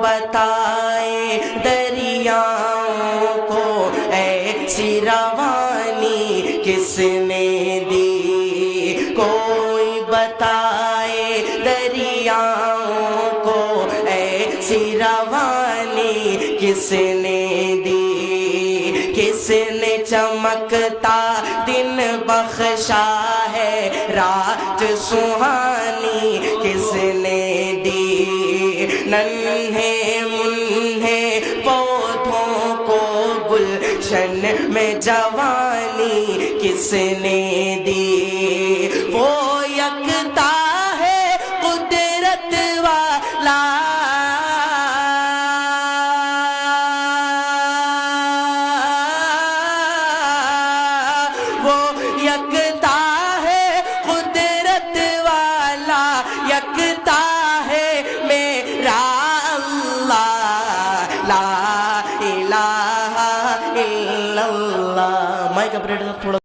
بتائے دریاؤں کو ایسی روانی کس نے دی؟ کوئی بتائے دریاؤں کو ایسی روانی کس نے دی؟ کس نے چمکتا دن بخشا ہے رات سہانی کس نے دی؟ ننھے منھے پودوں کو گلشن میں جوانی کس نے دی؟ وہ یکتا ہے قدرت والا، وہ یکتا ہے قدرت والا، یکتا ہے میرا اللہ، لا الہ الا اللہ۔ مائک اپریٹر تھوڑا